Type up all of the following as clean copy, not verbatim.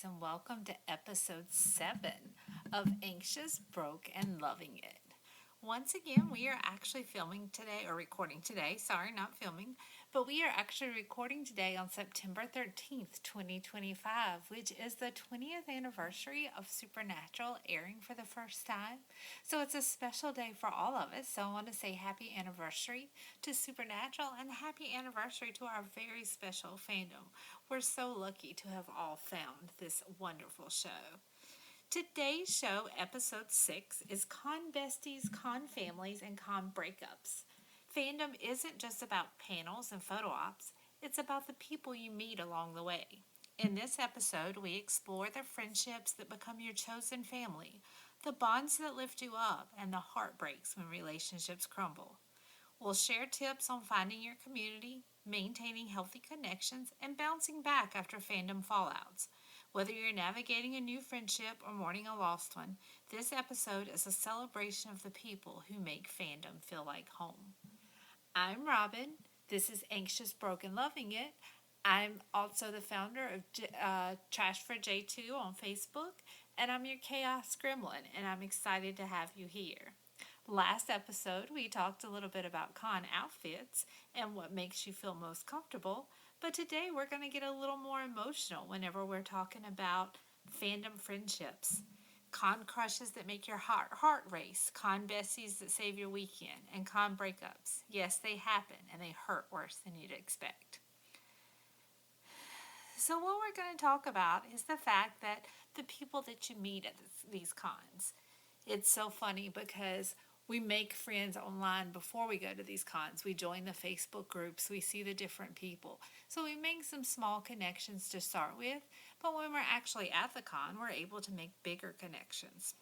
Breakups, and welcome to episode 7 of Anxious, Broke, and Loving It. Once again, we are actually filming today, or recording today, sorry, not filming, but we are actually recording today on September 13th, 2025, which is the 20th anniversary of Supernatural airing for the first time. So it's a special day for all of us, so I want to say happy anniversary to Supernatural and happy anniversary to our very special fandom. We're so lucky to have all found this wonderful show. Today's show, episode 6, is Con Besties, Con Families, and Con Breakups. Fandom isn't just about panels and photo ops, it's about the people you meet along the way. In this episode, we explore the friendships that become your chosen family, the bonds that lift you up, and the heartbreaks when relationships crumble. We'll share tips on finding your community, maintaining healthy connections, and bouncing back after fandom fallouts. Whether you're navigating a new friendship or mourning a lost one, this episode is a celebration of the people who make fandom feel like home. I'm Robin. This is Anxious, Broken, Loving It. I'm also the founder of Trash for J2 on Facebook, and I'm your Chaos Gremlin, and I'm excited to have you here. Last episode, we talked a little bit about con outfits and what makes you feel most comfortable, but today we're going to get a little more emotional whenever we're talking about fandom friendships. Con crushes that make your heart race, con besties that save your weekend, and con breakups. Yes, they happen and they hurt worse than you'd expect. So, what we're going to talk about is the fact that the people that you meet at these cons. It's so funny because we make friends online before we go to these cons. We join the Facebook groups, we see the different people. So we make some small connections to start with, but when we're actually at the con, we're able to make bigger connections.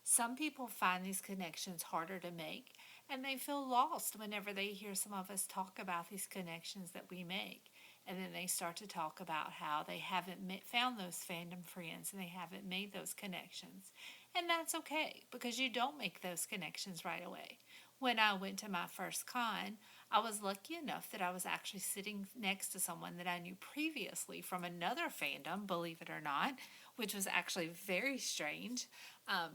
Some people find these connections harder to make, and they feel lost whenever they hear some of us talk about these connections that we make. And then they start to talk about how they haven't found those fandom friends and they haven't made those connections. And that's okay, because you don't make those connections right away. When I went to my first con, I was lucky enough that I was actually sitting next to someone that I knew previously from another fandom, believe it or not, which was actually very strange. I,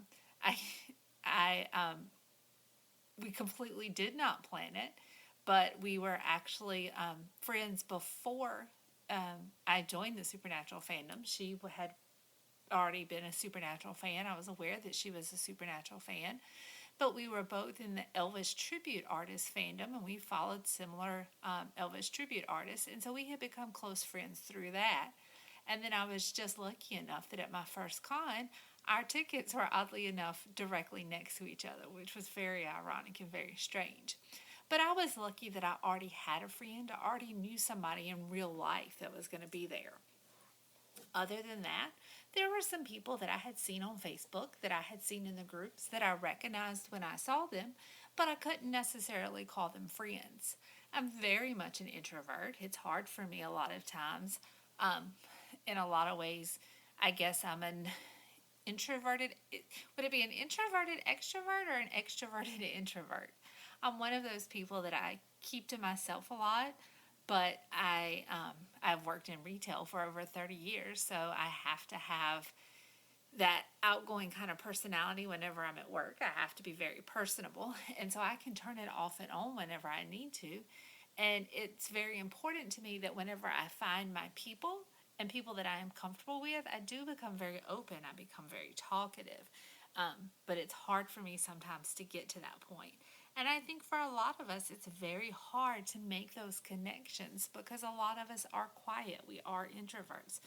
we completely did not plan it, but we were actually friends before I joined the Supernatural fandom. She had already been a Supernatural fan. I was aware that she was a Supernatural fan, but we were both in the Elvis tribute artist fandom, and we followed similar Elvis tribute artists, and so we had become close friends through that. And then I was just lucky enough that at my first con, our tickets were oddly enough directly next to each other, which was very ironic and very strange. But I was lucky that I already had a friend. I already knew somebody in real life that was going to be there. Other than that, there were some people that I had seen on Facebook, that I had seen in the groups, that I recognized when I saw them, but I couldn't necessarily call them friends. I'm very much an introvert. It's hard for me a lot of times. In a lot of ways, I guess I'm an introverted. Would it be an introverted extrovert or an extroverted introvert? I'm one of those people that I keep to myself a lot, but I've worked in retail for over 30 years, so I have to have that outgoing kind of personality whenever I'm at work. I have to be very personable, and so I can turn it off and on whenever I need to. And it's very important to me that whenever I find my people and people that I am comfortable with, I do become very open. I become very talkative. But it's hard for me sometimes to get to that point. And I think for a lot of us, it's very hard to make those connections because a lot of us are quiet. We are introverts.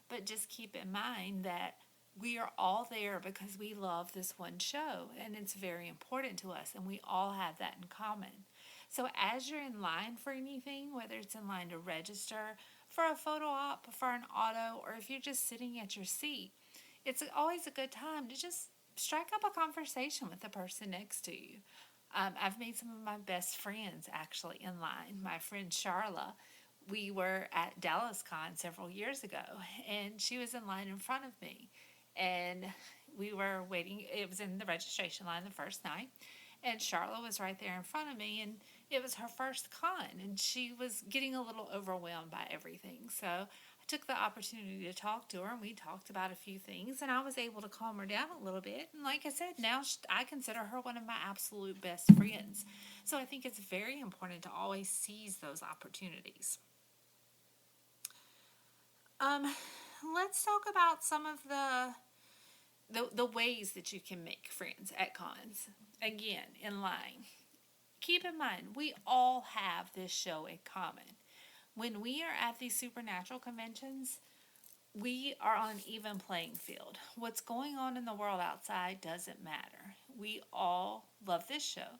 But just keep in mind that we are all there because we love this one show, and it's very important to us, and we all have that in common. So as you're in line for anything, whether it's in line to register, for a photo op, for an auto, or if you're just sitting at your seat, it's always a good time to just strike up a conversation with the person next to you. I've made some of my best friends actually in line. My friend Charla, we were at DallasCon several years ago, and she was in line in front of me. And we were waiting. It was in the registration line the first night. And Charlotte was right there in front of me, and it was her first con, and she was getting a little overwhelmed by everything. So I took the opportunity to talk to her, and we talked about a few things, and I was able to calm her down a little bit. And like I said, now I consider her one of my absolute best friends. So I think it's very important to always seize those opportunities. Um, let's talk about some of the ways that you can make friends at cons. Again, in line. Keep in mind, we all have this show in common. When we are at these supernatural conventions, we are on an even playing field. What's going on in the world outside doesn't matter. We all love this show.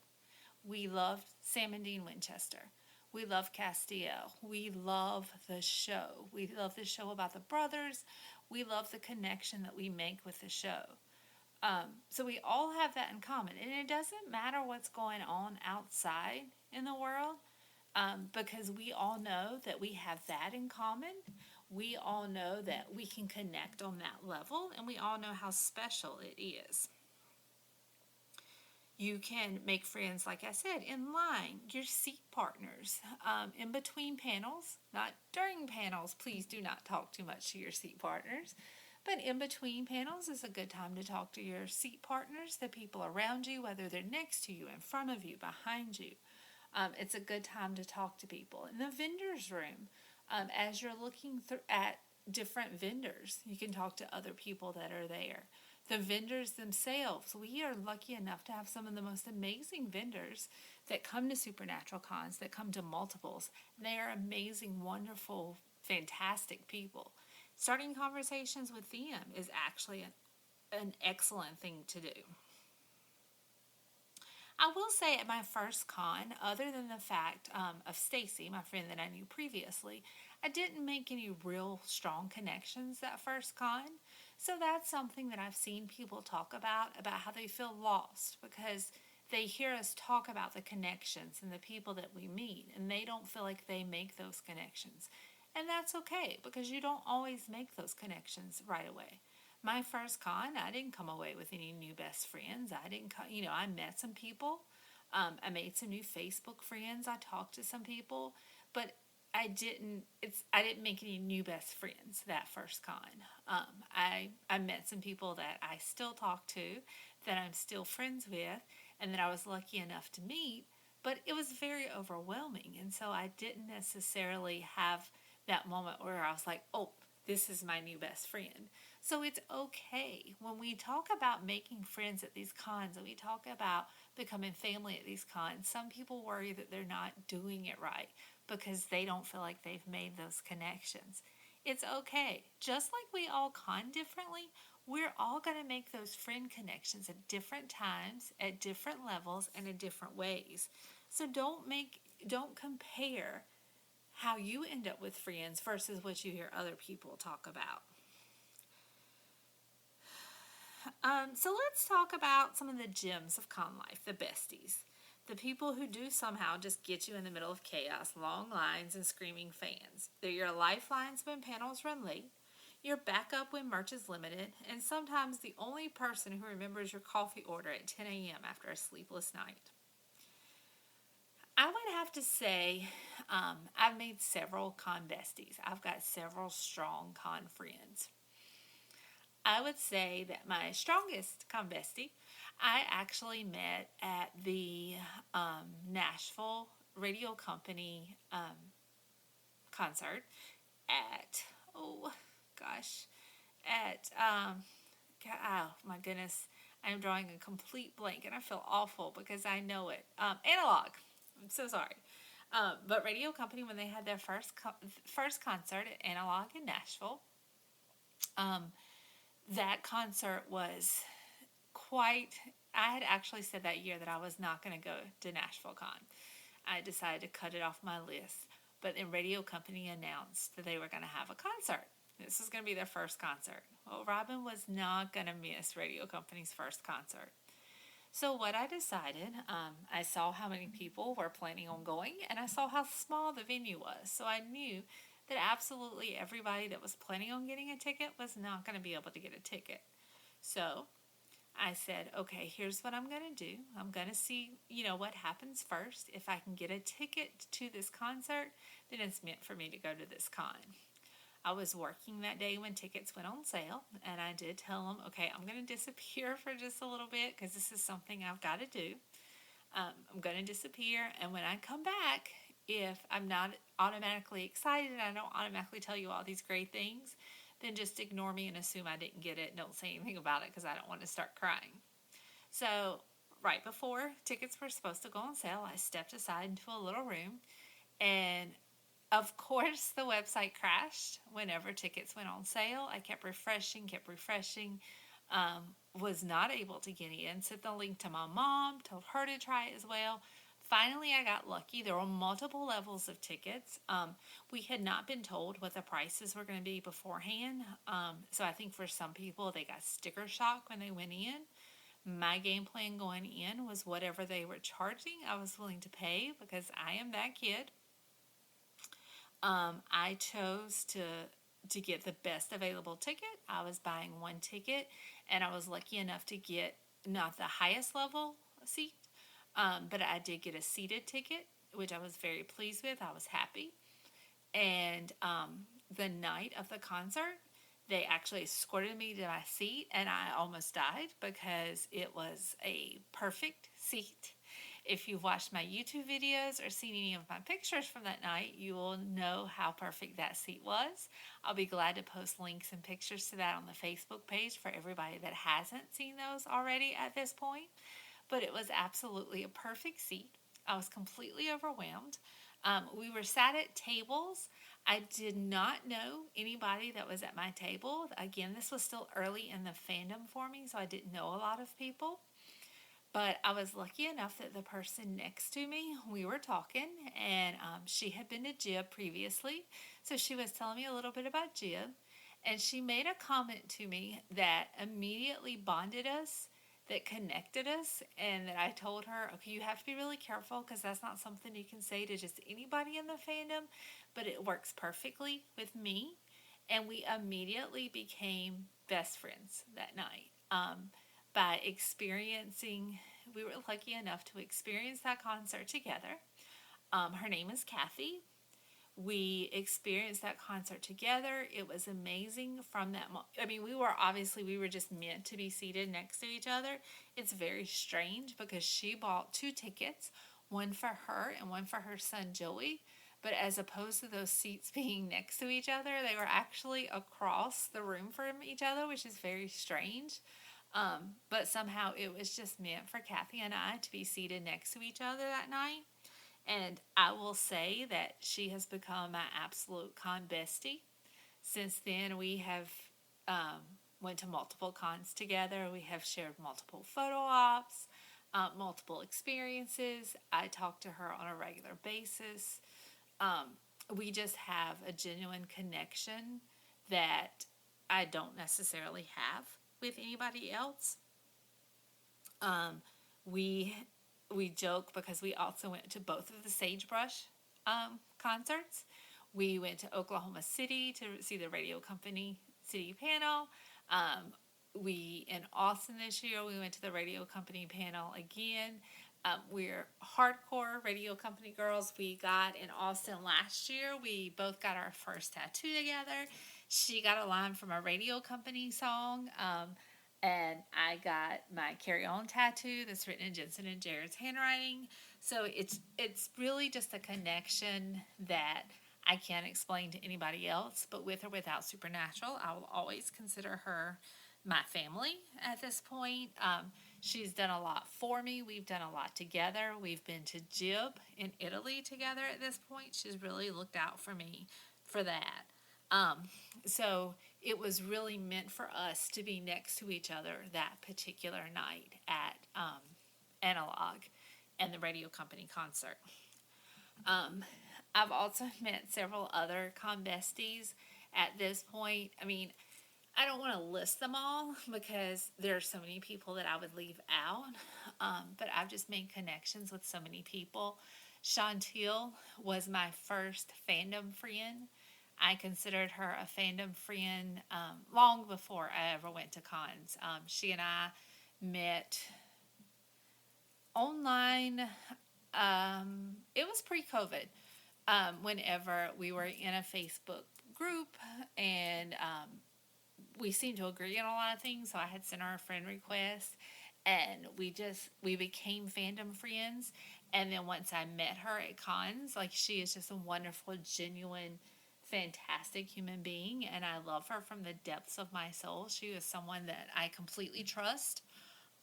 We love Sam and Dean Winchester. We love Castiel. We love the show. We love the show about the brothers. We love the connection that we make with the show. So we all have that in common. And it doesn't matter what's going on outside in the world, because we all know that we have that in common. We all know that we can connect on that level, and we all know how special it is. You can make friends, like I said, in line, your seat partners, in between panels, not during panels. Please do not talk too much to your seat partners. But in between panels is a good time to talk to your seat partners, the people around you, whether they're next to you, in front of you, behind you. It's a good time to talk to people. In the vendor's room, as you're looking at different vendors, you can talk to other people that are there. The vendors themselves, we are lucky enough to have some of the most amazing vendors that come to Supernatural Cons, that come to multiples. They are amazing, wonderful, fantastic people. Starting conversations with them is actually an excellent thing to do. I will say at my first con, other than the fact of Stacy, my friend that I knew previously, I didn't make any real strong connections that first con. So that's something that I've seen people talk about how they feel lost because they hear us talk about the connections and the people that we meet, and they don't feel like they make those connections. And that's okay, because you don't always make those connections right away. My first con, I didn't come away with any new best friends. I met some people. I made some new Facebook friends. I talked to some people, but I didn't make any new best friends that first con. I met some people that I still talk to, that I'm still friends with, and that I was lucky enough to meet, but it was very overwhelming. And so I didn't necessarily have that moment where I was like, oh, this is my new best friend. So it's okay when we talk about making friends at these cons and we talk about becoming family at these cons. Some people worry that they're not doing it right because they don't feel like they've made those connections. It's okay. Just like we all con differently, we're all going to make those friend connections at different times, at different levels, and in different ways. So don't compare how you end up with friends versus what you hear other people talk about. So let's talk about some of the gems of con life, the besties. The people who do somehow just get you in the middle of chaos, long lines, and screaming fans. They're your lifelines when panels run late, your backup when merch is limited, and sometimes the only person who remembers your coffee order at 10 a.m. after a sleepless night. I would have to say I've made several con besties. I've got several strong con friends. I would say that my strongest con bestie, I actually met at the Nashville Radio Company concert at, oh gosh, oh my goodness, I'm drawing a complete blank and I feel awful because I know it. Analog. I'm so sorry. But Radio Company, when they had their first concert at Analog in Nashville, that concert was quite. I had actually said that year that I was not going to go to Nashville Con. I decided to cut it off my list. But then Radio Company announced that they were going to have a concert. This was going to be their first concert. Well, Robin was not going to miss Radio Company's first concert. So what I decided, I saw how many people were planning on going, and I saw how small the venue was. So I knew that absolutely everybody that was planning on getting a ticket was not going to be able to get a ticket. So I said, okay, here's what I'm going to do. I'm going to see, what happens first. If I can get a ticket to this concert, then it's meant for me to go to this con. I was working that day when tickets went on sale, and I did tell them, okay, I'm going to disappear for just a little bit because this is something I've got to do. I'm going to disappear, and when I come back, if I'm not automatically excited and I don't automatically tell you all these great things, then just ignore me and assume I didn't get it and don't say anything about it because I don't want to start crying. So, right before tickets were supposed to go on sale, I stepped aside into a little room, and of course, the website crashed whenever tickets went on sale. I kept refreshing, was not able to get in. Sent the link to my mom, told her to try it as well. Finally, I got lucky. There were multiple levels of tickets. We had not been told what the prices were going to be beforehand. So I think for some people, they got sticker shock when they went in. My game plan going in was whatever they were charging, I was willing to pay because I am that kid. I chose to get the best available ticket. I was buying one ticket, and I was lucky enough to get not the highest level seat, but I did get a seated ticket, which I was very pleased with. I was happy. And the night of the concert, they actually escorted me to my seat, and I almost died because it was a perfect seat. If you've watched my YouTube videos or seen any of my pictures from that night, you will know how perfect that seat was. I'll be glad to post links and pictures to that on the Facebook page for everybody that hasn't seen those already at this point. But it was absolutely a perfect seat. I was completely overwhelmed. We were sat at tables. I did not know anybody that was at my table. Again, this was still early in the fandom for me, so I didn't know a lot of people. But I was lucky enough that the person next to me, we were talking, and she had been to Jib previously. So she was telling me a little bit about Jib. And she made a comment to me that immediately bonded us, that connected us, and that I told her, okay, you have to be really careful because that's not something you can say to just anybody in the fandom, but it works perfectly with me. And we immediately became best friends that night. By experiencing, we were lucky enough to experience that concert together. Her name is Kathy. We experienced that concert together. It was amazing from that I mean, we were just meant to be seated next to each other. It's very strange because she bought two tickets, one for her and one for her son Joey. But as opposed to those seats being next to each other, they were actually across the room from each other, which is very strange. But somehow it was just meant for Kathy and I to be seated next to each other that night. And I will say that she has become my absolute con bestie. Since then, we have went to multiple cons together. We have shared multiple photo ops, multiple experiences. I talk to her on a regular basis. We just have a genuine connection that I don't necessarily have with anybody else. We we joke because we also went to both of the Sagebrush concerts. We went to Oklahoma City to see the radio company city panel. We in Austin this year, we went to the radio company panel again. We're hardcore radio company girls. We got in Austin last year. We both got our first tattoo together. She got a line from a radio company song. And I got my Carry On tattoo that's written in Jensen and Jared's handwriting. So it's really just a connection that I can't explain to anybody else. But with or without Supernatural, I will always consider her my family at this point. She's done a lot for me. We've done a lot together. We've been to Jib in Italy together at this point. She's really looked out for me for that. So it was really meant for us to be next to each other that particular night at Analog and the radio company concert. I've also met several other con besties at this point. I mean, I don't want to list them all because there are so many people that I would leave out. But I've just made connections with so many people. Chantil was my first fandom friend. I considered her a fandom friend long before I ever went to cons. She and I met online. It was pre-COVID. Whenever we were in a Facebook group, and we seemed to agree on a lot of things. So I had sent her a friend request, and we became fandom friends. And then once I met her at cons, like, she is just a wonderful, genuine, fantastic human being, and I love her from the depths of my soul. She is someone that I completely trust.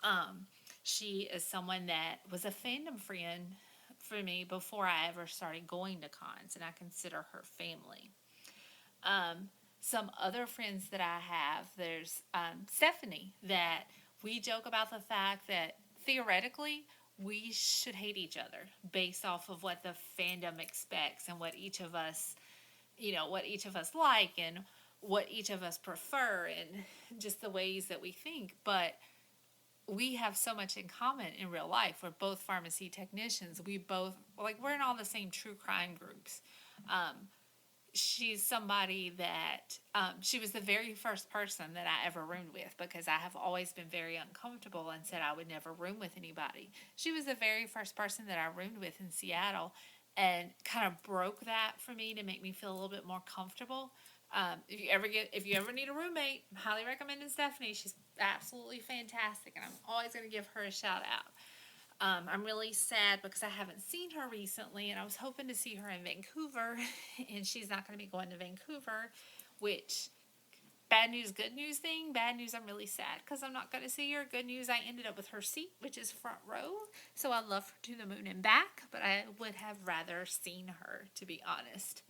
Um, she is someone that was a fandom friend for me before I ever started going to cons, and I consider her family. Um, some other friends that I have, there's Stephanie, that we joke about the fact that theoretically we should hate each other based off of what the fandom expects and what each of us, what each of us like and what each of us prefer and just the ways that we think. But we have so much in common in real life. We're both pharmacy technicians. We both, like, we're in all the same true crime groups. Um, she's somebody that she was the very first person that I ever roomed with, because I have always been very uncomfortable and said I would never room with anybody. She was the very first person that I roomed with in Seattle, and kind of broke that for me to make me feel a little bit more comfortable. If you ever need a roommate, I'm highly recommending Stephanie. She's absolutely fantastic, and I'm always going to give her a shout out. I'm really sad because I haven't seen her recently, and I was hoping to see her in Vancouver, and she's not going to be going to Vancouver, which, bad news, good news thing. Bad news, I'm really sad because I'm not going to see her. Good news, I ended up with her seat, which is front row, so I love her to the moon and back, but I would have rather seen her, to be honest.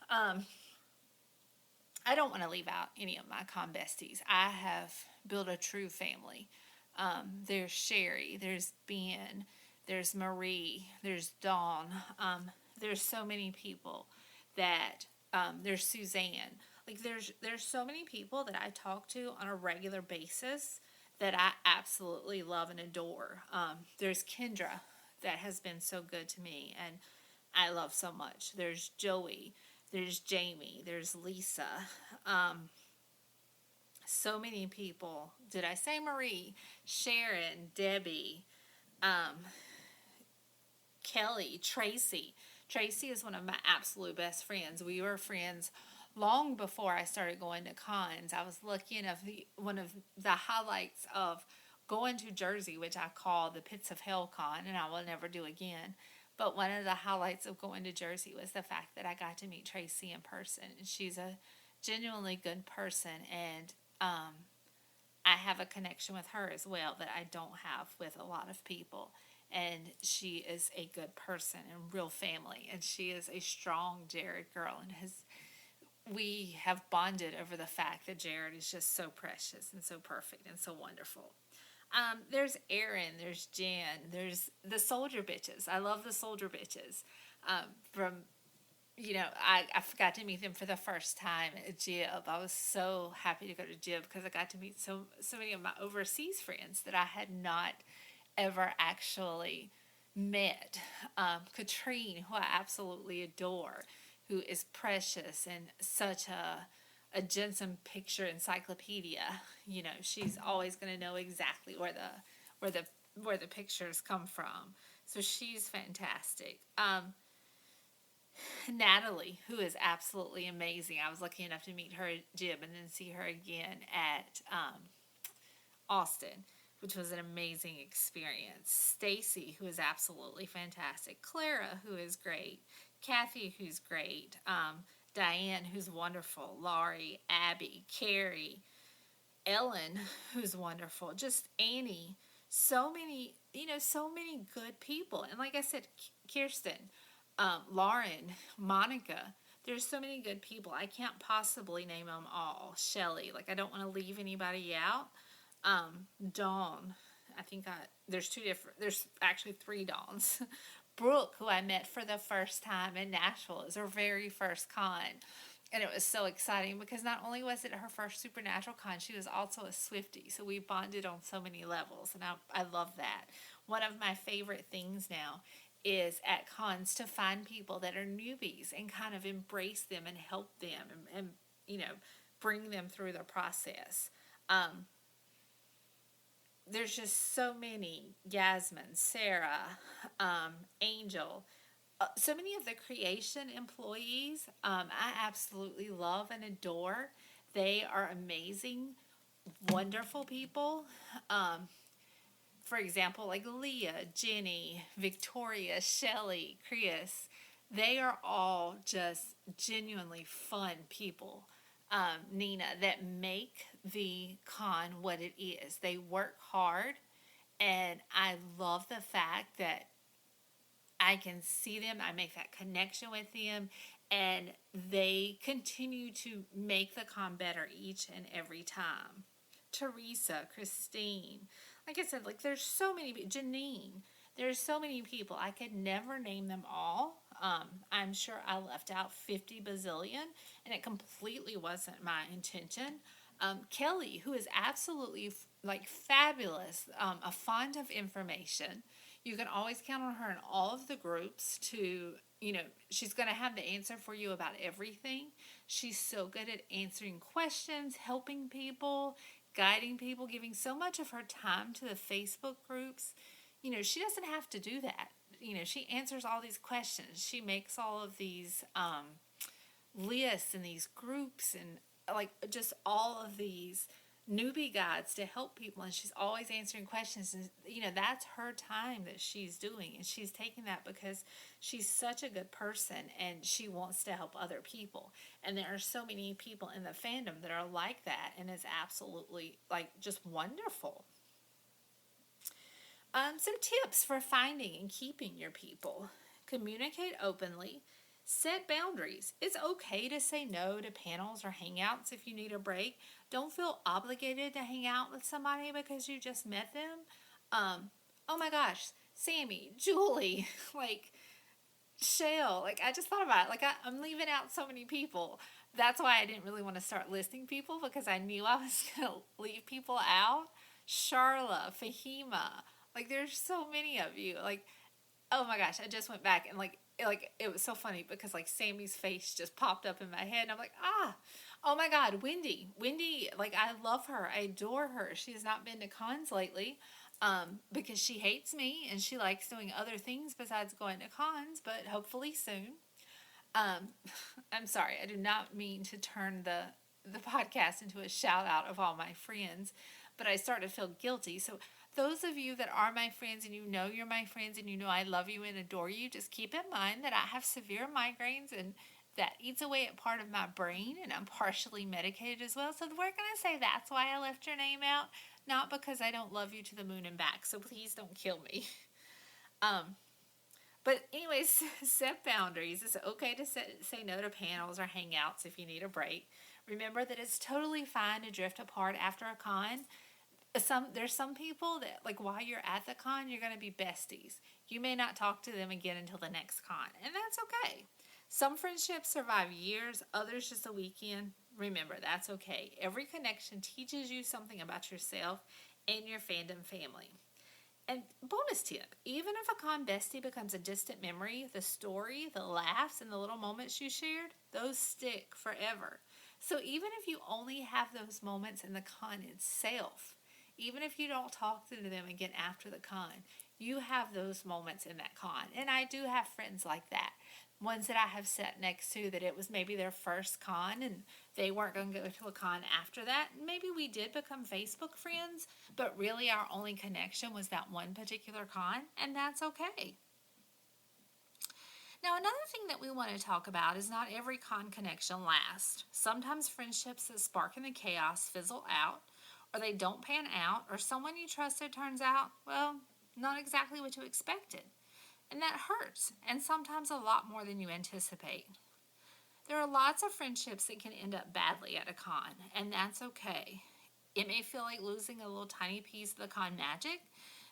Um, I don't want to leave out any of my con besties. I have built a true family. There's Sherry, there's Ben, there's Marie, there's Dawn. There's so many people that there's Suzanne. Like, there's so many people that I talk to on a regular basis that I absolutely love and adore. There's Kendra that has been so good to me and I love so much. There's Joey, there's Jamie, there's Lisa. Um, so many people. Did I say Marie? Sharon, Debbie, um, Kelly, Tracy. Tracy is one of my absolute best friends. We were friends long before I started going to cons. I was lucky enough, one of the highlights of going to Jersey, which I call the Pits of Hell Con, and I will never do again. But one of the highlights of going to Jersey was the fact that I got to meet Tracy in person. She's a genuinely good person, and I have a connection with her as well that I don't have with a lot of people. And she is a good person and real family. And she is a strong Jared girl, and we have bonded over the fact that Jared is just so precious and so perfect and so wonderful. There's Erin, there's Jen, there's the soldier bitches. I love the soldier bitches. From I forgot to meet them for the first time at Jib. I was so happy to go to Jib because I got to meet so many of my overseas friends that I had not ever actually met. Katrine, who I absolutely adore, who is precious and such a Jensen picture encyclopedia. She's always going to know exactly where the pictures come from. So she's fantastic. Natalie, who is absolutely amazing. I was lucky enough to meet her at Jib and then see her again at Austin, which was an amazing experience. Stacy, who is absolutely fantastic. Clara, who is great. Kathy, who's great. Diane, who's wonderful. Laurie, Abby, Carrie, Ellen, who's wonderful. Just Annie. So many, so many good people. And like I said, Kirsten, Lauren, Monica. There's so many good people. I can't possibly name them all. Shelly, like, I don't want to leave anybody out. Dawn, there's actually 3 Dawns. Brooke, who I met for the first time in Nashville, is her very first con. And it was so exciting because not only was it her first Supernatural con, she was also a Swiftie. So we bonded on so many levels, and I love that. One of my favorite things now is at cons to find people that are newbies and kind of embrace them and help them and bring them through the process. There's just so many. Yasmin, Sarah, Angel, So many of the creation employees, I absolutely love and adore. They are amazing, wonderful people. Um, for example, like Leah, Jenny, Victoria, Shelly, Chris, they are all just genuinely fun people. Nina, that make the con what it is. They work hard, and I love the fact that I can see them, I make that connection with them, and they continue to make the con better each and every time. Teresa, Christine, like I said, like there's so many, Janine, there's so many people. I could never name them all. I'm sure I left out 50 bazillion, and it completely wasn't my intention. Kelly, who is absolutely like fabulous, a font of information. You can always count on her in all of the groups to, she's going to have the answer for you about everything. She's so good at answering questions, helping people, guiding people, giving so much of her time to the Facebook groups. She doesn't have to do that. She answers all these questions. She makes all of these lists and these groups and like just all of these newbie guides to help people, and she's always answering questions, and that's her time that she's doing, and she's taking that because she's such a good person and she wants to help other people. And there are so many people in the fandom that are like that, and it's absolutely like just wonderful. Some tips for finding and keeping your people: communicate openly. Set boundaries. It's okay to say no to panels or hangouts if you need a break. Don't feel obligated to hang out with somebody because you just met them. Oh my gosh, Sammy, Julie, like Shell, like I just thought about it. Like I'm leaving out so many people. That's why I didn't really want to start listing people, because I knew I was going to leave people out. Charla, Fahima, like there's so many of you. Like, oh my gosh, I just went back and like it was so funny because like Sammy's face just popped up in my head, and I'm like, oh my god, Wendy, like I love her, I adore her. She has not been to cons lately, because she hates me and she likes doing other things besides going to cons, but hopefully soon. um I'm sorry, I do not mean to turn the podcast into a shout out of all my friends, but I start to feel guilty. So those of you that are my friends, and you're my friends, and I love you and adore you, just keep in mind that I have severe migraines, and that eats away at part of my brain, and I'm partially medicated as well. So we're going to say that's why I left your name out, not because I don't love you to the moon and back. So please don't kill me. Um, but anyways, set boundaries. It's okay to say no to panels or hangouts if you need a break. Remember that it's totally fine to drift apart after a con. There's some people that, like, while you're at the con, you're going to be besties. You may not talk to them again until the next con, and that's okay. Some friendships survive years, others just a weekend. Remember, that's okay. Every connection teaches you something about yourself and your fandom family. And bonus tip, even if a con bestie becomes a distant memory, the story, the laughs, and the little moments you shared, those stick forever. So even if you only have those moments in the con itself, even if you don't talk to them again after the con, you have those moments in that con. And I do have friends like that. Ones that I have sat next to that it was maybe their first con and they weren't going to go to a con after that. Maybe we did become Facebook friends, but really our only connection was that one particular con, and that's okay. Now, another thing that we want to talk about is not every con connection lasts. Sometimes friendships that spark in the chaos fizzle out, or they don't pan out, or someone you trusted turns out, well, not exactly what you expected. And that hurts, and sometimes a lot more than you anticipate. There are lots of friendships that can end up badly at a con, and that's okay. It may feel like losing a little tiny piece of the con magic,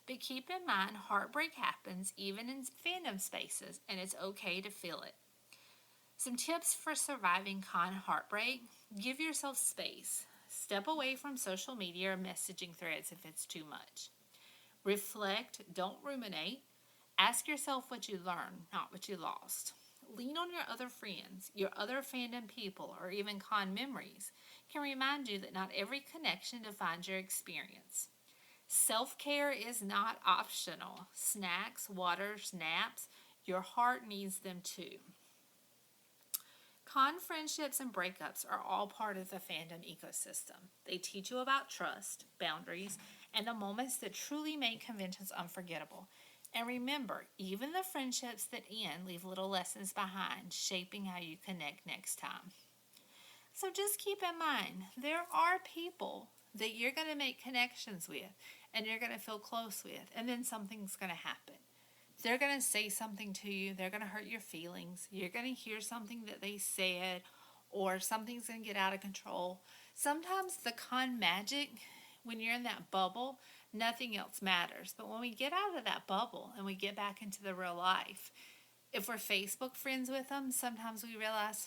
but keep in mind heartbreak happens even in fandom spaces, and it's okay to feel it. Some tips for surviving con heartbreak: give yourself space. Step away from social media or messaging threads if it's too much. Reflect, don't ruminate. Ask yourself what you learned, not what you lost. Lean on your other friends, your other fandom people, or even con memories can remind you that not every connection defines your experience. Self-care is not optional. Snacks, waters, naps, Your heart needs them too. Con friendships and breakups are all part of the fandom ecosystem. They teach you about trust, boundaries, and the moments that truly make conventions unforgettable. And remember, even the friendships that end leave little lessons behind, shaping how you connect next time. So just keep in mind, there are people that you're going to make connections with and you're going to feel close with, and then something's going to happen. They're going to say something to you, they're going to hurt your feelings, you're going to hear something that they said, or something's going to get out of control. Sometimes the con magic, when you're in that bubble, nothing else matters. But when we get out of that bubble and we get back into the real life, if we're Facebook friends with them, sometimes we realize,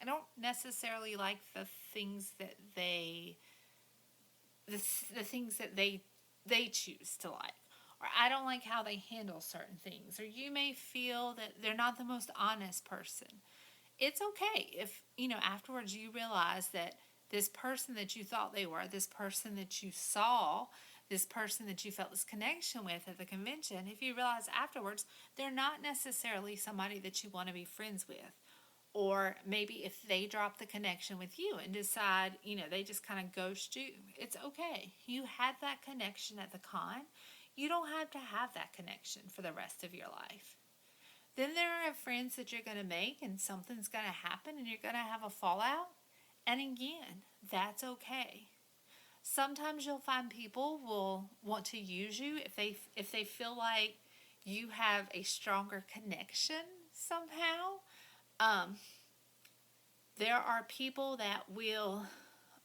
I don't necessarily like the things that the things that they choose to like, or I don't like how they handle certain things, or you may feel that they're not the most honest person. It's okay if, afterwards you realize that this person that you thought they were, this person that you saw, this person that you felt this connection with at the convention, if you realize afterwards they're not necessarily somebody that you want to be friends with. Or maybe if they drop the connection with you and decide, they just kind of ghost you, it's okay. You had that connection at the con. You don't have to have that connection for the rest of your life. Then there are friends that you're going to make and something's going to happen and you're going to have a fallout. And again, that's okay. Sometimes you'll find people will want to use you if they feel like you have a stronger connection somehow. There are people that will,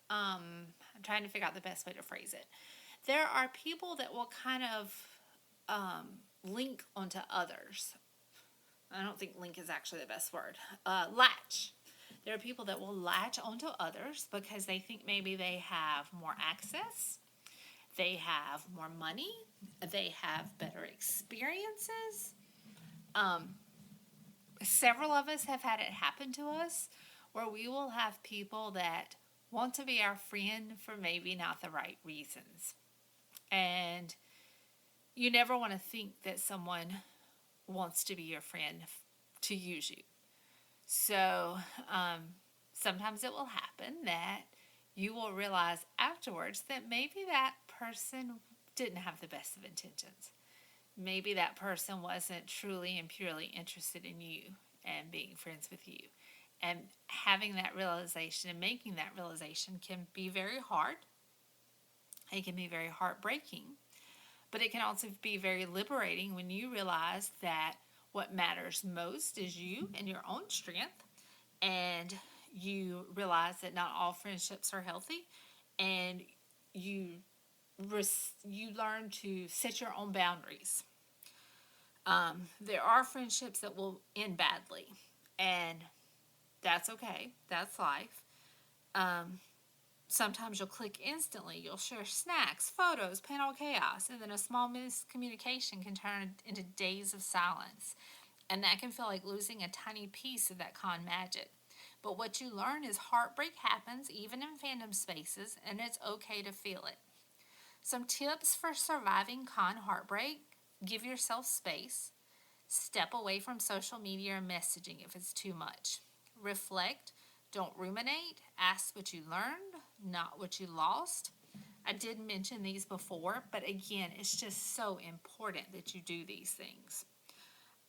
I'm trying to figure out the best way to phrase it. There are people that will kind of link onto others. I don't think link is actually the best word. Latch. There are people that will latch onto others because they think maybe they have more access, they have more money, they have better experiences. Several of us have had it happen to us where we will have people that want to be our friend for maybe not the right reasons. And you never want to think that someone wants to be your friend to use you. So sometimes it will happen that you will realize afterwards that maybe that person didn't have the best of intentions. Maybe that person wasn't truly and purely interested in you and being friends with you. And having that realization and making that realization can be very hard. It can be very heartbreaking. But it can also be very liberating when you realize that what matters most is you and your own strength. And you realize that not all friendships are healthy. And you learn to set your own boundaries. There are friendships that will end badly, and that's okay. That's life. Sometimes you'll click instantly. You'll share snacks, photos, panel chaos, and then a small miscommunication can turn into days of silence. And that can feel like losing a tiny piece of that con magic. But what you learn is heartbreak happens even in fandom spaces, and it's okay to feel it. Some tips for surviving con heartbreak: give yourself space. Step away from social media or messaging if it's too much. Reflect. Don't ruminate. Ask what you learned, not what you lost. I did mention these before, but again, it's just so important that you do these things.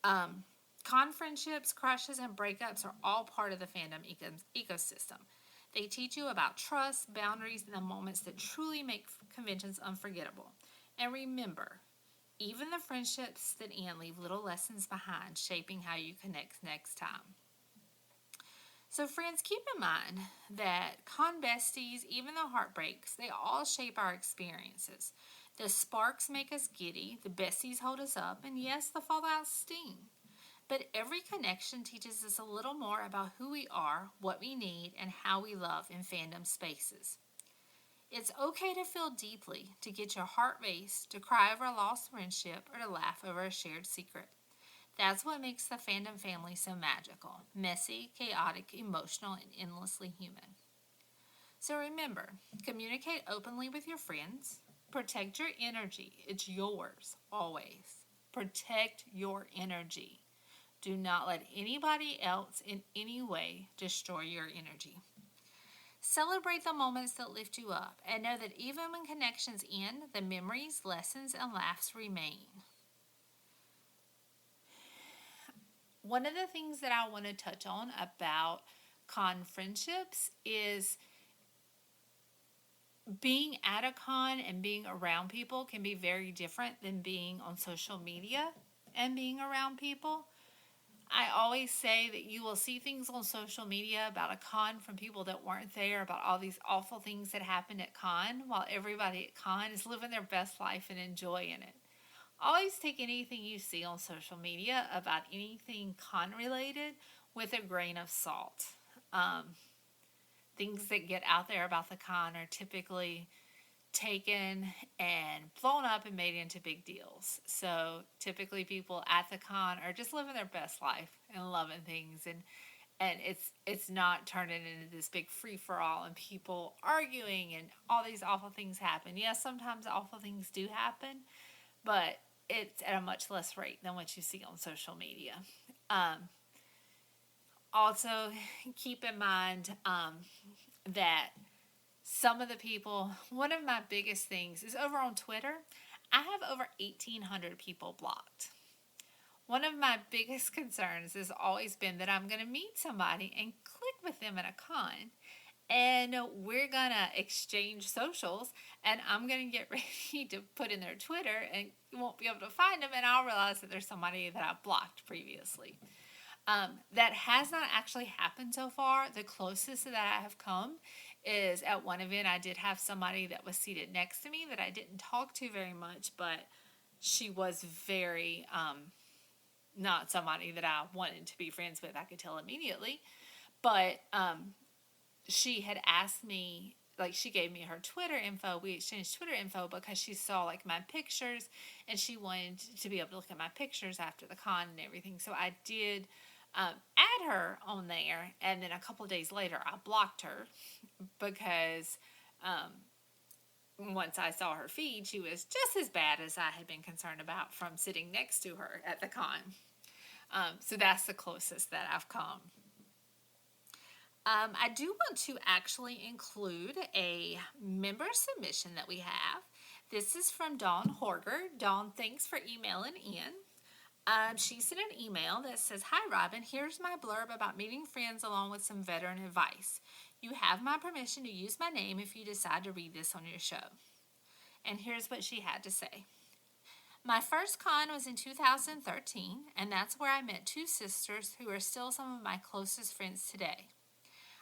Con friendships, crushes, and breakups are all part of the fandom ecosystem. They teach you about trust, boundaries, and the moments that truly make conventions unforgettable. And remember, even the friendships that end leave little lessons behind, shaping how you connect next time. So friends, keep in mind that con besties, even the heartbreaks, they all shape our experiences. The sparks make us giddy, the besties hold us up, and yes, the fallouts sting. But every connection teaches us a little more about who we are, what we need, and how we love in fandom spaces. It's okay to feel deeply, to get your heart raced, to cry over a lost friendship, or to laugh over a shared secret. That's what makes the fandom family so magical, messy, chaotic, emotional, and endlessly human. So remember, communicate openly with your friends. Protect your energy. It's yours, always. Protect your energy. Do not let anybody else in any way destroy your energy. Celebrate the moments that lift you up and know that even when connections end, the memories, lessons, and laughs remain. One of the things that I want to touch on about con friendships is being at a con and being around people can be very different than being on social media and being around people. I always say that you will see things on social media about a con from people that weren't there, about all these awful things that happened at con, while everybody at con is living their best life and enjoying it. Always take anything you see on social media about anything con related with a grain of salt. Things that get out there about the con are typically taken and blown up and made into big deals. So typically people at the con are just living their best life and loving things, and it's not turning into this big free for all and people arguing and all these awful things happen. Yes, sometimes awful things do happen, but it's at a much less rate than what you see on social media. Also, keep in mind that some of the people, one of my biggest things is over on Twitter, I have over 1,800 people blocked. One of my biggest concerns has always been that I'm going to meet somebody and click with them at a con, and we're going to exchange socials, and I'm going to get ready to put in their Twitter, and you won't be able to find them, and I'll realize that there's somebody that I blocked previously. That has not actually happened so far. The closest that I have come is at one event I did have somebody that was seated next to me that I didn't talk to very much, but she was very not somebody that I wanted to be friends with. I could tell immediately. But she had asked me, like, she gave me her Twitter info. We exchanged Twitter info because she saw like my pictures and she wanted to be able to look at my pictures after the con and everything. So I did add her on there, and then a couple of days later I blocked her because once I saw her feed, she was just as bad as I had been concerned about from sitting next to her at the con. So that's the closest that I've come. I do want to actually include a member submission that we have. This is from Dawn Horger. Dawn, thanks for emailing in. She sent an email that says, "Hi Robin, here's my blurb about meeting friends along with some veteran advice. You have my permission to use my name if you decide to read this on your show." And here's what she had to say. "My first con was in 2013, and that's where I met two sisters who are still some of my closest friends today.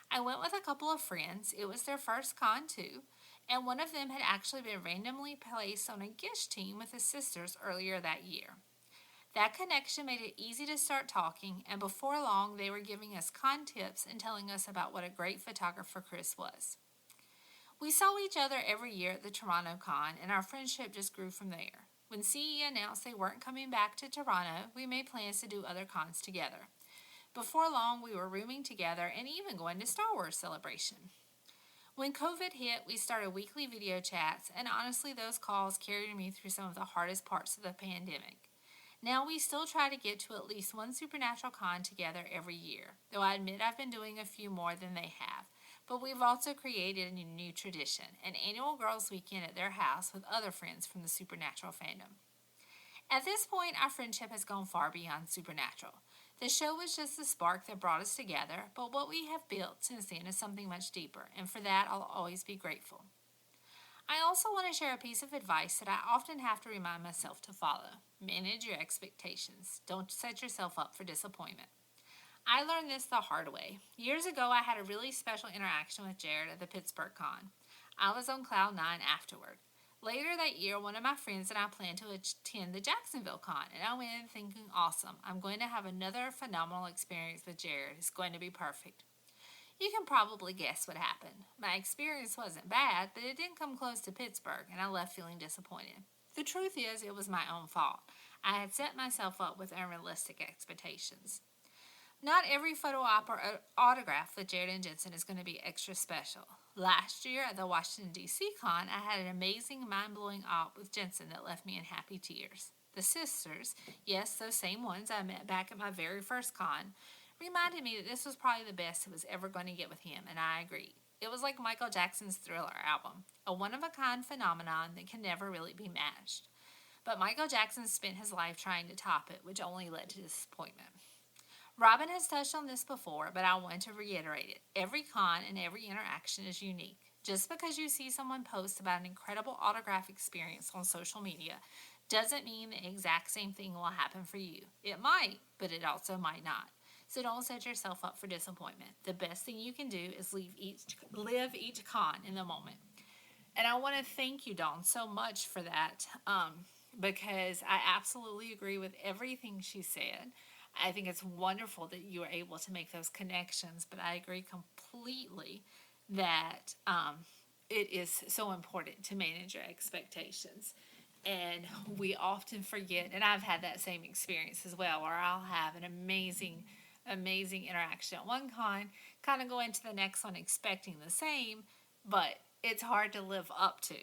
I went with a couple of friends. It was their first con too, and one of them had actually been randomly placed on a Gish team with the sisters earlier that year. That connection made it easy to start talking, and before long they were giving us con tips and telling us about what a great photographer Chris was. We saw each other every year at the Toronto con, and our friendship just grew from there. When CE announced they weren't coming back to Toronto, we made plans to do other cons together. Before long, we were rooming together and even going to Star Wars Celebration. When COVID hit, we started weekly video chats, and honestly, those calls carried me through some of the hardest parts of the pandemic. Now we still try to get to at least one Supernatural con together every year, though I admit I've been doing a few more than they have. But we've also created a new tradition, an annual girls' weekend at their house with other friends from the Supernatural fandom. At this point, our friendship has gone far beyond Supernatural. The show was just the spark that brought us together, but what we have built since then is something much deeper, and for that I'll always be grateful. I also want to share a piece of advice that I often have to remind myself to follow. Manage your expectations. Don't set yourself up for disappointment. I learned this the hard way. Years ago, I had a really special interaction with Jared at the Pittsburgh Con. I was on cloud 9 afterward. Later that year, one of my friends and I planned to attend the Jacksonville Con, and I went in thinking, awesome, I'm going to have another phenomenal experience with Jared. It's going to be perfect. You can probably guess what happened. My experience wasn't bad, but it didn't come close to Pittsburgh, and I left feeling disappointed. The truth is, it was my own fault. I had set myself up with unrealistic expectations. Not every photo op or autograph with Jared and Jensen is going to be extra special. Last year at the Washington, D.C. Con, I had an amazing, mind-blowing op with Jensen that left me in happy tears. The sisters, yes, those same ones I met back at my very first con, reminded me that this was probably the best it was ever going to get with him, and I agreed. It was like Michael Jackson's Thriller album, a one-of-a-kind phenomenon that can never really be matched. But Michael Jackson spent his life trying to top it, which only led to disappointment. Robin has touched on this before, but I want to reiterate it. Every con and every interaction is unique. Just because you see someone post about an incredible autograph experience on social media doesn't mean the exact same thing will happen for you. It might, but it also might not. So don't set yourself up for disappointment. The best thing you can do is live each con in the moment. And I want to thank you, Dawn, so much for that, because I absolutely agree with everything she said. I think it's wonderful that you were able to make those connections, but I agree completely that it is so important to manage your expectations. And we often forget, and I've had that same experience as well, where I'll have an amazing interaction at one con, kind of go into the next one expecting the same, but it's hard to live up to.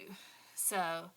So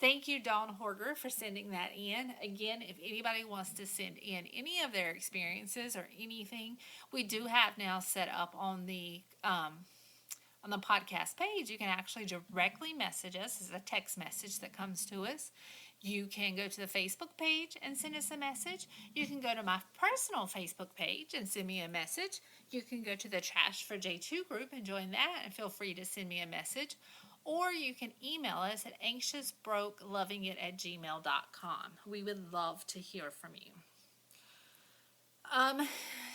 thank you, Dawn Horger, for sending that in. Again, if anybody wants to send in any of their experiences or anything, we do have now set up on the podcast page. You can actually directly message us. It's a text message that comes to us. You can go to the Facebook page and send us a message. You can go to my personal Facebook page and send me a message. You can go to the Trash for J2 group and join that, and feel free to send me a message. Or you can email us at anxiousbrokelovingit@gmail.com. We would love to hear from you.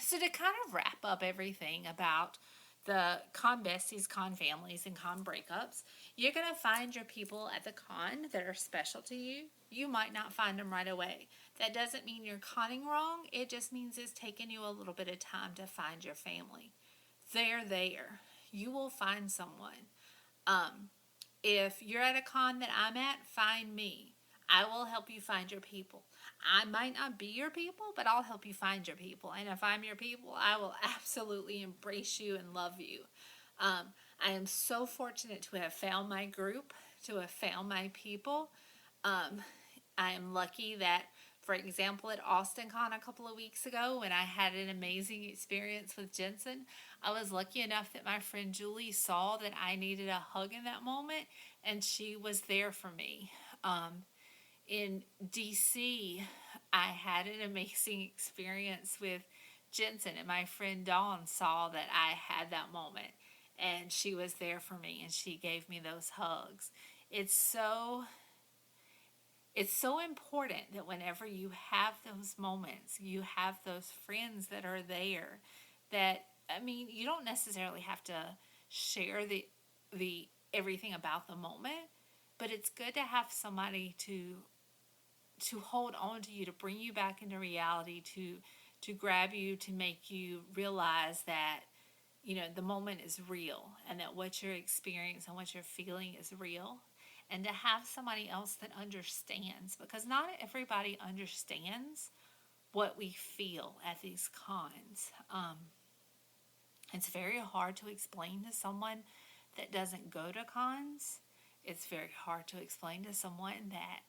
So to kind of wrap up everything about the con besties, con families, and con breakups, you're going to find your people at the con that are special to you. You might not find them right away. That doesn't mean you're conning wrong. It just means it's taken you a little bit of time to find your family. They're there. You will find someone. If you're at a con that I'm at, find me. I will help you find your people. I might not be your people, but I'll help you find your people. And if I'm your people, I will absolutely embrace you and love you. I am so fortunate to have found my group, to have found my people. I am lucky that, for example, at Austin Con a couple of weeks ago, when I had an amazing experience with Jensen, I was lucky enough that my friend Julie saw that I needed a hug in that moment, and she was there for me. In DC, I had an amazing experience with Jensen, and my friend Dawn saw that I had that moment, and she was there for me, and she gave me those hugs. It's so important that whenever you have those moments, you have those friends that are there. That, I mean, you don't necessarily have to share the everything about the moment, but it's good to have somebody to hold on to you, to bring you back into reality, to grab you, to make you realize that, you know, the moment is real, and that what you're experiencing and what you're feeling is real. And to have somebody else that understands, because not everybody understands what we feel at these cons. It's very hard to explain to someone that doesn't go to cons. It's very hard to explain to someone that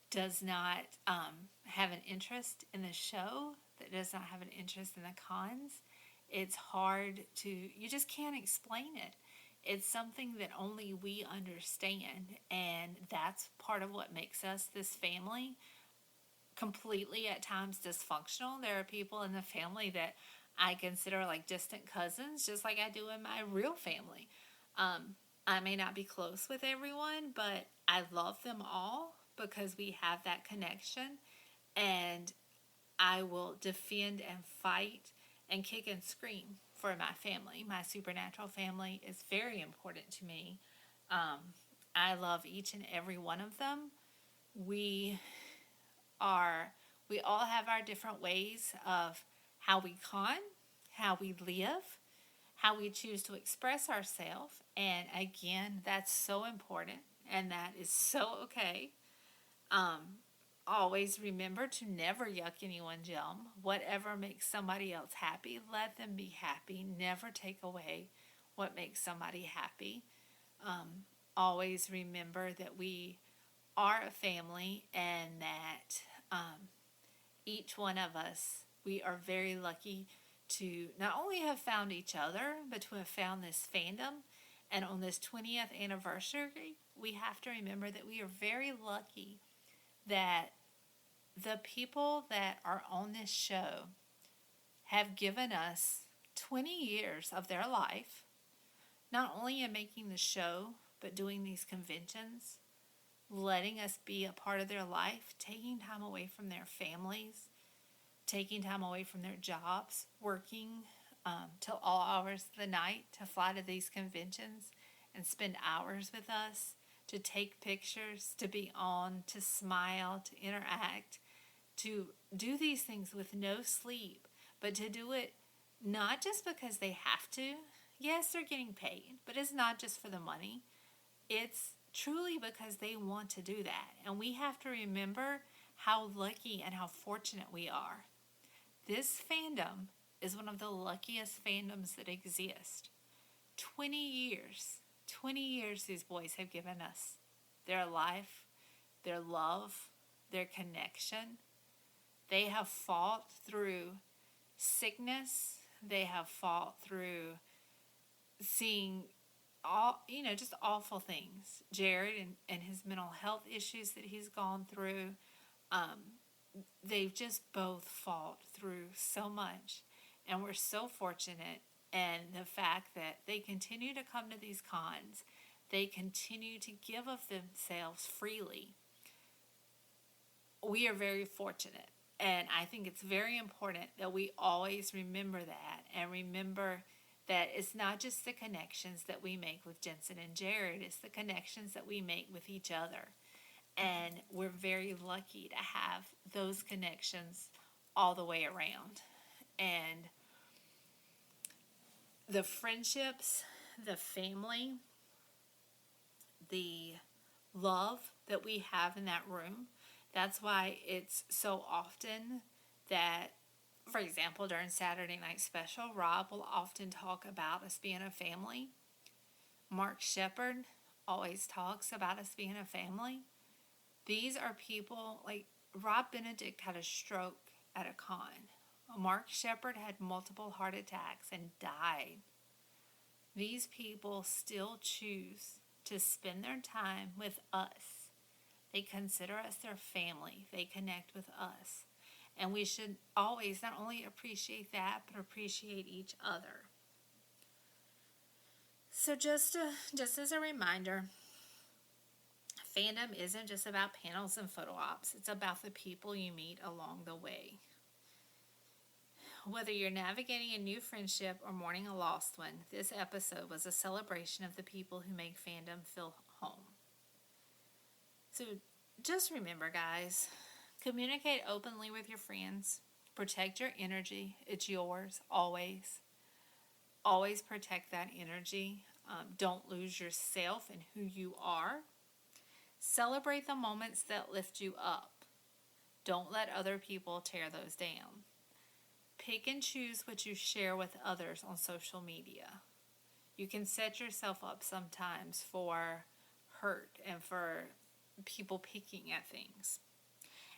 does not have an interest in the show, that does not have an interest in the cons. It's hard to, you just can't explain it. It's something that only we understand, and that's part of what makes us this family completely at times dysfunctional. There are people in the family that I consider like distant cousins, just like I do in my real family. I may not be close with everyone, but I love them all because we have that connection, and I will defend and fight and kick and scream for my family. My supernatural family is very important to me. I love each and every one of them. We all have our different ways of how we con, how we live, how we choose to express ourselves. And again, that's so important, and that is so okay. Always remember to never yuck anyone's yum. Whatever makes somebody else happy, let them be happy. Never take away what makes somebody happy. Always remember that we are a family, and that each one of us, we are very lucky to not only have found each other, but to have found this fandom. And on this 20th anniversary, we have to remember that we are very lucky that the people that are on this show have given us 20 years of their life, not only in making the show, but doing these conventions, letting us be a part of their life, taking time away from their families, taking time away from their jobs, working till all hours of the night to fly to these conventions and spend hours with us, to take pictures, to be on, to smile, to interact, to do these things with no sleep, but to do it not just because they have to. Yes, they're getting paid, but it's not just for the money. It's truly because they want to do that. And we have to remember how lucky and how fortunate we are. This fandom is one of the luckiest fandoms that exist. 20 years. 20 years these boys have given us. Their life, their love, their connection. They have fought through sickness. They have fought through seeing just awful things. Jared and his mental health issues that he's gone through. They've just both fought through so much. And we're so fortunate. And the fact that they continue to come to these cons, they continue to give of themselves freely. We are very fortunate. And I think it's very important that we always remember that, and remember that it's not just the connections that we make with Jensen and Jared, it's the connections that we make with each other. And we're very lucky to have those connections all the way around. And the friendships, the family, the love that we have in that room, that's why it's so often that, for example, during Saturday Night Special, Rob will often talk about us being a family. Mark Shepard always talks about us being a family. These are people, like Rob Benedict had a stroke at a con. Mark Shepard had multiple heart attacks and died. These people still choose to spend their time with us. They consider us their family. They connect with us. And we should always not only appreciate that, but appreciate each other. So just as a reminder, fandom isn't just about panels and photo ops. It's about the people you meet along the way. Whether you're navigating a new friendship or mourning a lost one, this episode was a celebration of the people who make fandom feel home. So just remember, guys, communicate openly with your friends. Protect your energy. It's yours, always. Always protect that energy. Don't lose yourself and who you are. Celebrate the moments that lift you up. Don't let other people tear those down. Pick and choose what you share with others on social media. You can set yourself up sometimes for hurt and for people picking at things.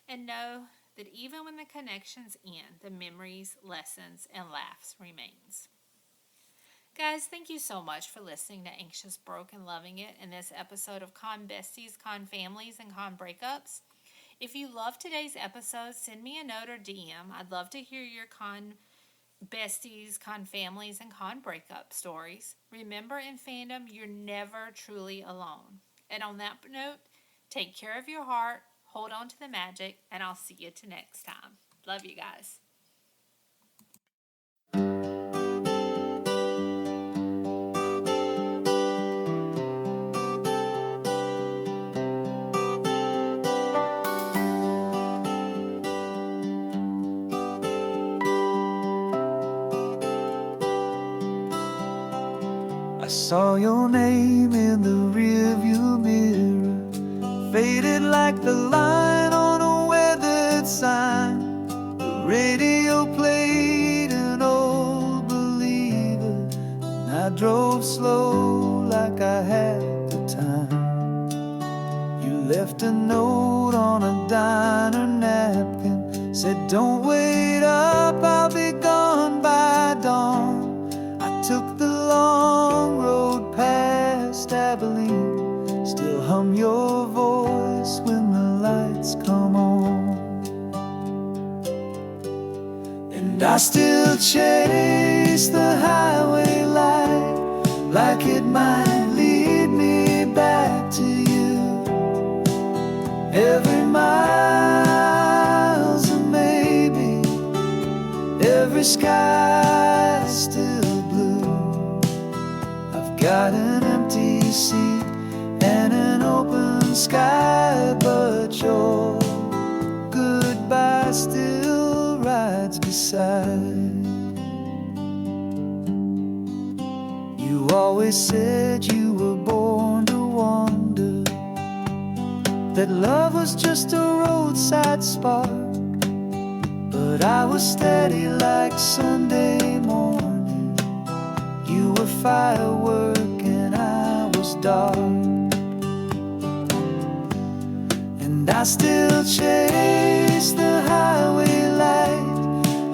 And know that even when the connections end, the memories, lessons, and laughs remains. Guys, thank you so much for listening to Anxious, Broke, and Loving It in this episode of Con Besties, Con Families, and Con Breakups. If you love today's episode, send me a note or DM. I'd love to hear your Con Besties, Con Families, and Con Breakup stories. Remember, in fandom, you're never truly alone. And on that note, take care of your heart, hold on to the magic, and I'll see you till next time. Love you guys. I saw your name in the rearview mirror, faded like the line on a weathered sign. The radio played an old believer, and I drove slow like I had the time. You left a note on a diner napkin, said, "Don't wait up, I'll be gone by dawn." I took the long road past Abilene, still hum your voice when the lights come on. And I still chase the highway light, like it might lead me back to you. Every mile's a maybe, every sky's still blue. I've got an empty seat and an open sky, but your goodbye still rides beside. You always said you were born to wander, that love was just a roadside spark. But I was steady like Sunday morning. You were firework and I was dark. And I still chase the highway light,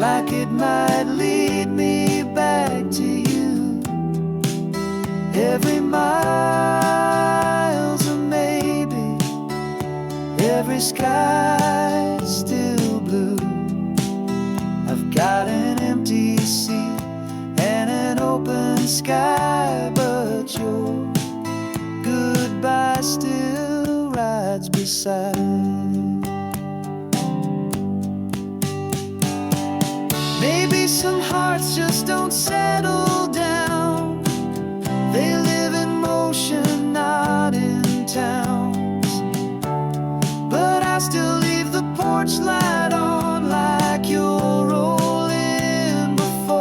like it might lead me back to you. Every mile's a maybe, every sky's still blue. I've got an empty seat and an open sky, but your goodbye still rides beside. Maybe some hearts just don't settle down. They live in motion, not in towns. But I still leave the porch light on, like you're rolling before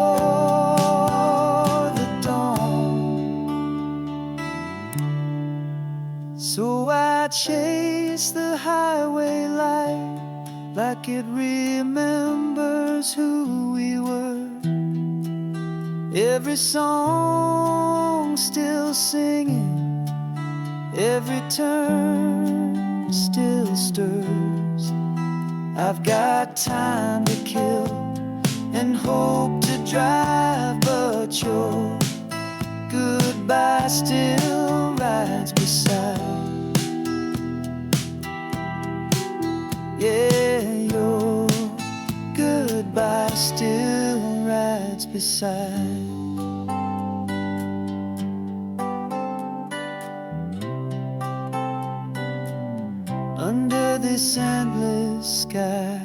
the dawn. So I chase the highway light, like it remembers who we were. Every song still singing, every turn still stirs. I've got time to kill and hope to drive, but your goodbye still rides beside. Yeah, your goodbye still rides beside. Under this endless sky,